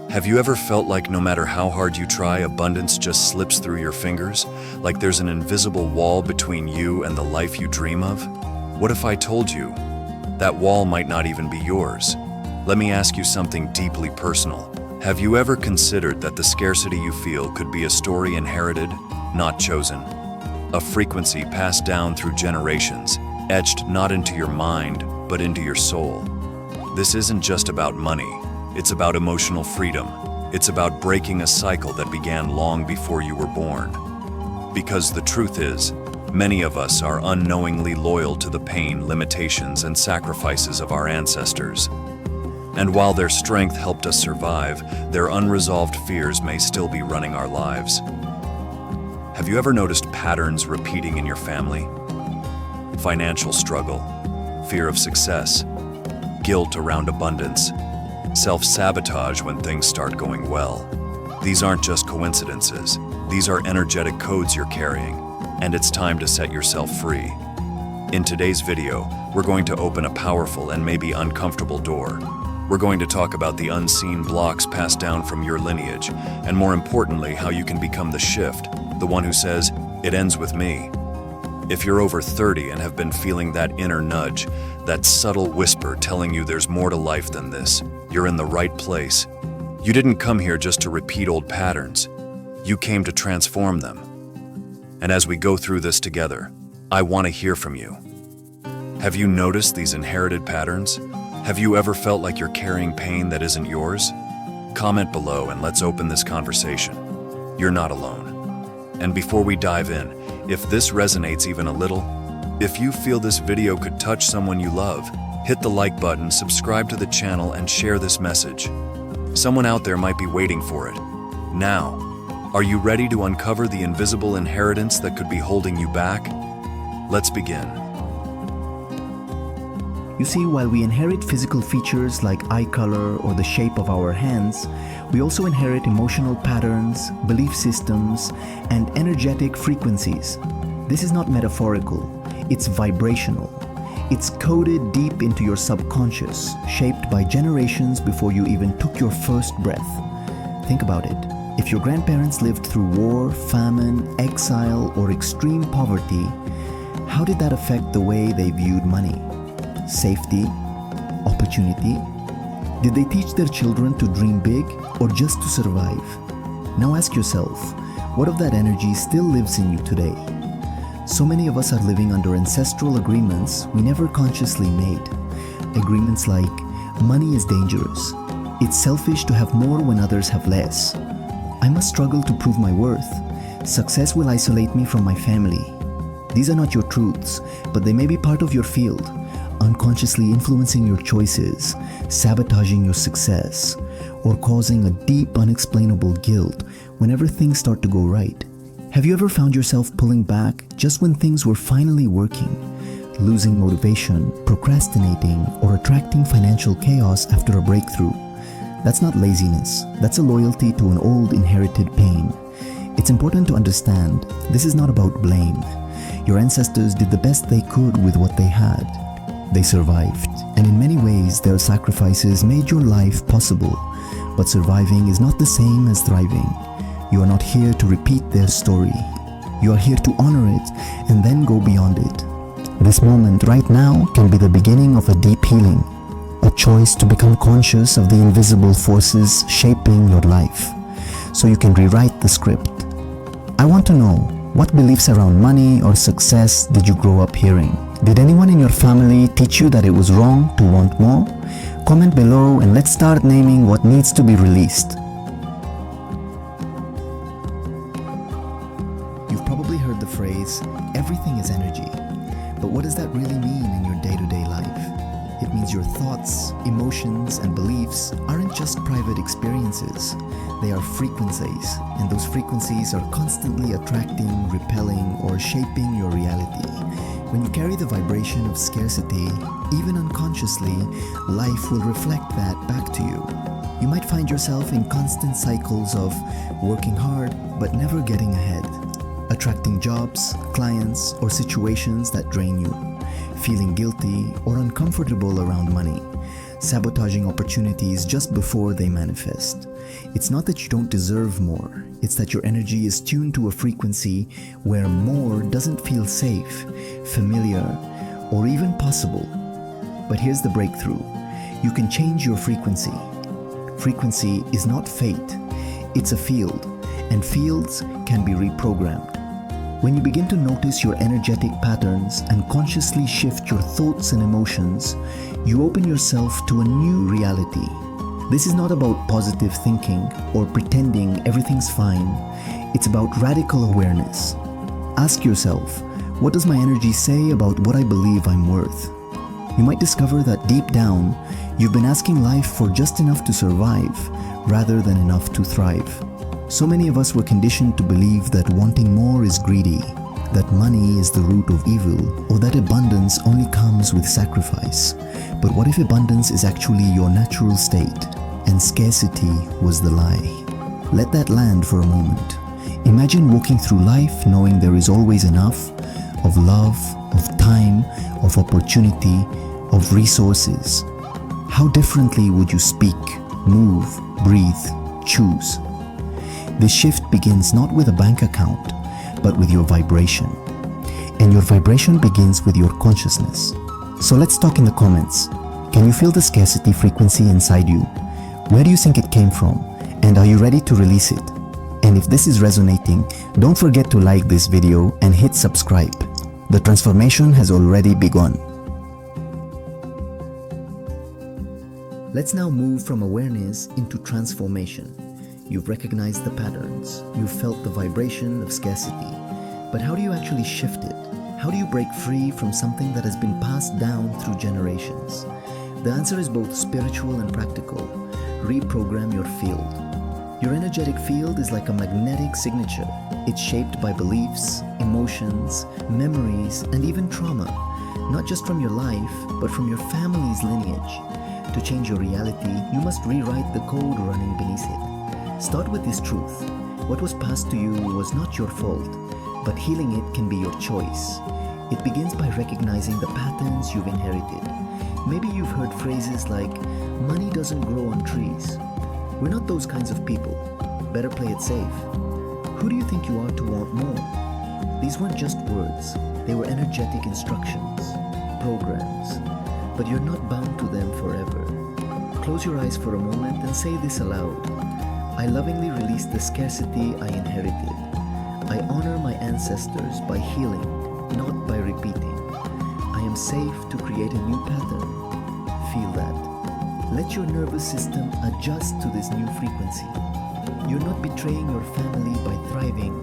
Have you ever felt like no matter how hard you try, abundance just slips through your fingers? Like there's an invisible wall between you and the life you dream of? What if I told you that wall might not even be yours? Let me ask you something deeply personal. Have you ever considered that the scarcity you feel could be a story inherited, not chosen? A frequency passed down through generations, etched not into your mind, but into your soul. This isn't just about money. It's about emotional freedom. It's about breaking a cycle that began long before you were born. Because the truth is, many of us are unknowingly loyal to the pain, limitations, and sacrifices of our ancestors. And while their strength helped us survive, their unresolved fears may still be running our lives. Have you ever noticed patterns repeating in your family? Financial struggle, fear of success, guilt around abundance, self-sabotage when things start going well. These aren't just coincidences. These are energetic codes you're carrying, and it's time to set yourself free. In today's video, we're going to open a powerful and maybe uncomfortable door. We're going to talk about the unseen blocks passed down from your lineage, and more importantly, how you can become the shift, the one who says, "It ends with me." If you're over 30 and have been feeling that inner nudge, that subtle whisper telling you there's more to life than this, you're in the right place. You didn't come here just to repeat old patterns. You came to transform them. And as we go through this together, I want to hear from you. Have you noticed these inherited patterns? Have you ever felt like you're carrying pain that isn't yours? Comment below and let's open this conversation. You're not alone. And before we dive in, if this resonates even a little, if you feel this video could touch someone you love, hit the like button, subscribe to the channel, and share this message. Someone out there might be waiting for it. Now, are you ready to uncover the invisible inheritance that could be holding you back? Let's begin. You see, while we inherit physical features like eye color or the shape of our hands, we also inherit emotional patterns, belief systems, and energetic frequencies. This is not metaphorical, it's vibrational. It's coded deep into your subconscious, shaped by generations before you even took your first breath. Think about it. If your grandparents lived through war, famine, exile, or extreme poverty, how did that affect the way they viewed money? Safety? Opportunity? Did they teach their children to dream big or just to survive? Now ask yourself, what of that energy still lives in you today? So many of us are living under ancestral agreements we never consciously made. Agreements like, money is dangerous. It's selfish to have more when others have less. I must struggle to prove my worth. Success will isolate me from my family. These are not your truths, but they may be part of your field, unconsciously influencing your choices, sabotaging your success, or causing a deep, unexplainable guilt whenever things start to go right. Have you ever found yourself pulling back just when things were finally working, losing motivation, procrastinating, or attracting financial chaos after a breakthrough? That's not laziness, that's a loyalty to an old inherited pain. It's important to understand this is not about blame. Your ancestors did the best they could with what they had. They survived, and in many ways their sacrifices made your life possible. But surviving is not the same as thriving. You are not here to repeat their story. You are here to honor it and then go beyond it. This moment right now can be the beginning of a deep healing, a choice to become conscious of the invisible forces shaping your life, so you can rewrite the script. I want to know, what beliefs around money or success did you grow up hearing? Did anyone in your family teach you that it was wrong to want more? Comment below and let's start naming what needs to be released. You've probably heard the phrase, everything is energy. But what does that really mean in your day-to-day life? It means your thoughts, emotions, and beliefs aren't just private experiences. They are frequencies, and those frequencies are constantly attracting, repelling, or shaping your reality. When you carry the vibration of scarcity, even unconsciously, life will reflect that back to you. You might find yourself in constant cycles of working hard but never getting ahead, attracting jobs, clients, or situations that drain you, feeling guilty or uncomfortable around money, sabotaging opportunities just before they manifest. It's not that you don't deserve more, it's that your energy is tuned to a frequency where more doesn't feel safe, familiar, or even possible. But here's the breakthrough. You can change your frequency. Frequency is not fate, it's a field, and fields can be reprogrammed. When you begin to notice your energetic patterns and consciously shift your thoughts and emotions, you open yourself to a new reality. This is not about positive thinking or pretending everything's fine. It's about radical awareness. Ask yourself, what does my energy say about what I believe I'm worth? You might discover that deep down, you've been asking life for just enough to survive, rather than enough to thrive. So many of us were conditioned to believe that wanting more is greedy, that money is the root of evil, or that abundance only comes with sacrifice. But what if abundance is actually your natural state, and scarcity was the lie? Let that land for a moment. Imagine walking through life knowing there is always enough of love, of time, of opportunity, of resources. How differently would you speak, move, breathe, choose? This shift begins not with a bank account, but with your vibration. And your vibration begins with your consciousness. So let's talk in the comments. Can you feel the scarcity frequency inside you? Where do you think it came from? And are you ready to release it? And if this is resonating, don't forget to like this video and hit subscribe. The transformation has already begun. Let's now move from awareness into transformation. You've recognized the patterns, you've felt the vibration of scarcity, but how do you actually shift it? How do you break free from something that has been passed down through generations? The answer is both spiritual and practical. Reprogram your field. Your energetic field is like a magnetic signature. It's shaped by beliefs, emotions, memories, and even trauma, not just from your life, but from your family's lineage. To change your reality, you must rewrite the code running beneath it. Start with this truth. What was passed to you was not your fault, but healing it can be your choice. It begins by recognizing the patterns you've inherited. Maybe you've heard phrases like, money doesn't grow on trees. We're not those kinds of people. Better play it safe. Who do you think you are to want more? These weren't just words. They were energetic instructions, programs. But you're not bound to them forever. Close your eyes for a moment and say this aloud. I lovingly release the scarcity I inherited. I honor my ancestors by healing, not by repeating. I am safe to create a new pattern. Feel that. Let your nervous system adjust to this new frequency. You're not betraying your family by thriving,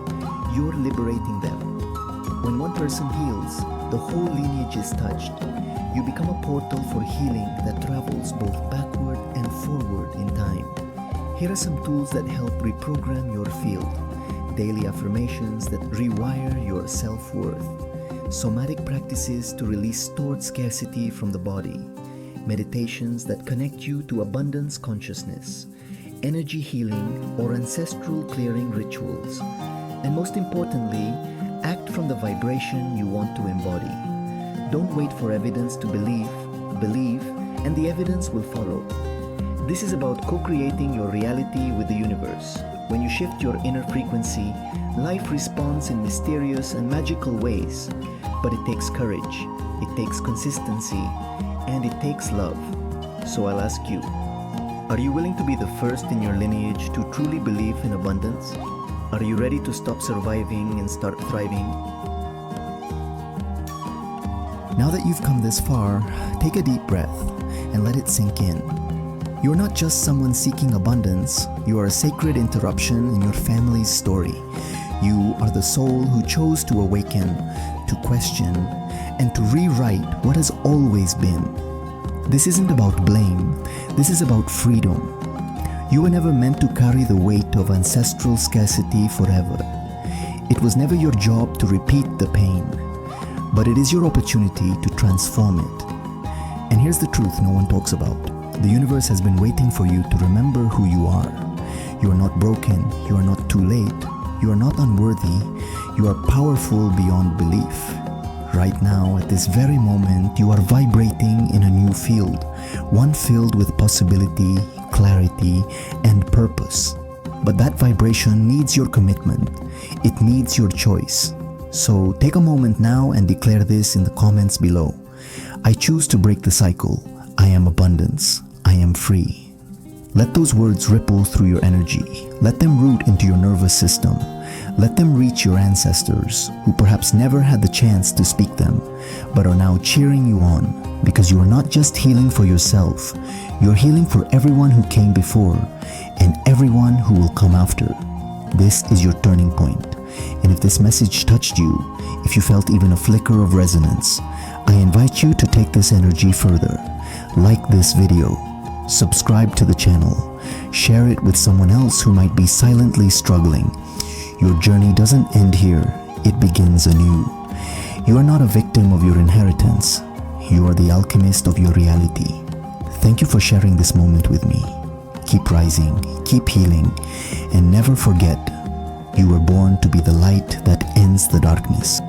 you're liberating them. When one person heals, the whole lineage is touched. You become a portal for healing that travels both backward and forward in time. Here are some tools that help reprogram your field. Daily affirmations that rewire your self-worth. Somatic practices to release stored scarcity from the body. Meditations that connect you to abundance consciousness. Energy healing or ancestral clearing rituals. And most importantly, act from the vibration you want to embody. Don't wait for evidence to believe, and the evidence will follow. This is about co-creating your reality with the universe. When you shift your inner frequency, life responds in mysterious and magical ways. But it takes courage, it takes consistency, and it takes love. So I'll ask you, are you willing to be the first in your lineage to truly believe in abundance? Are you ready to stop surviving and start thriving? Now that you've come this far, take a deep breath and let it sink in. You're not just someone seeking abundance, you are a sacred interruption in your family's story. You are the soul who chose to awaken, to question, and to rewrite what has always been. This isn't about blame, this is about freedom. You were never meant to carry the weight of ancestral scarcity forever. It was never your job to repeat the pain, but it is your opportunity to transform it. And here's the truth no one talks about. The universe has been waiting for you to remember who you are. You are not broken, you are not too late, you are not unworthy, you are powerful beyond belief. Right now, at this very moment, you are vibrating in a new field, one filled with possibility, clarity, and purpose. But that vibration needs your commitment. It needs your choice. So take a moment now and declare this in the comments below. I choose to break the cycle. I am abundance. I am free. Let those words ripple through your energy. Let them root into your nervous system. Let them reach your ancestors, who perhaps never had the chance to speak them, but are now cheering you on, because you are not just healing for yourself, you're healing for everyone who came before, and everyone who will come after. This is your turning point. And if this message touched you, if you felt even a flicker of resonance, I invite you to take this energy further. Like this video, subscribe to the channel, share it with someone else who might be silently struggling. Your journey doesn't end here, it begins anew. You are not a victim of your inheritance. You are the alchemist of your reality. Thank you for sharing this moment with me. Keep rising, keep healing, and never forget, you were born to be the light that ends the darkness.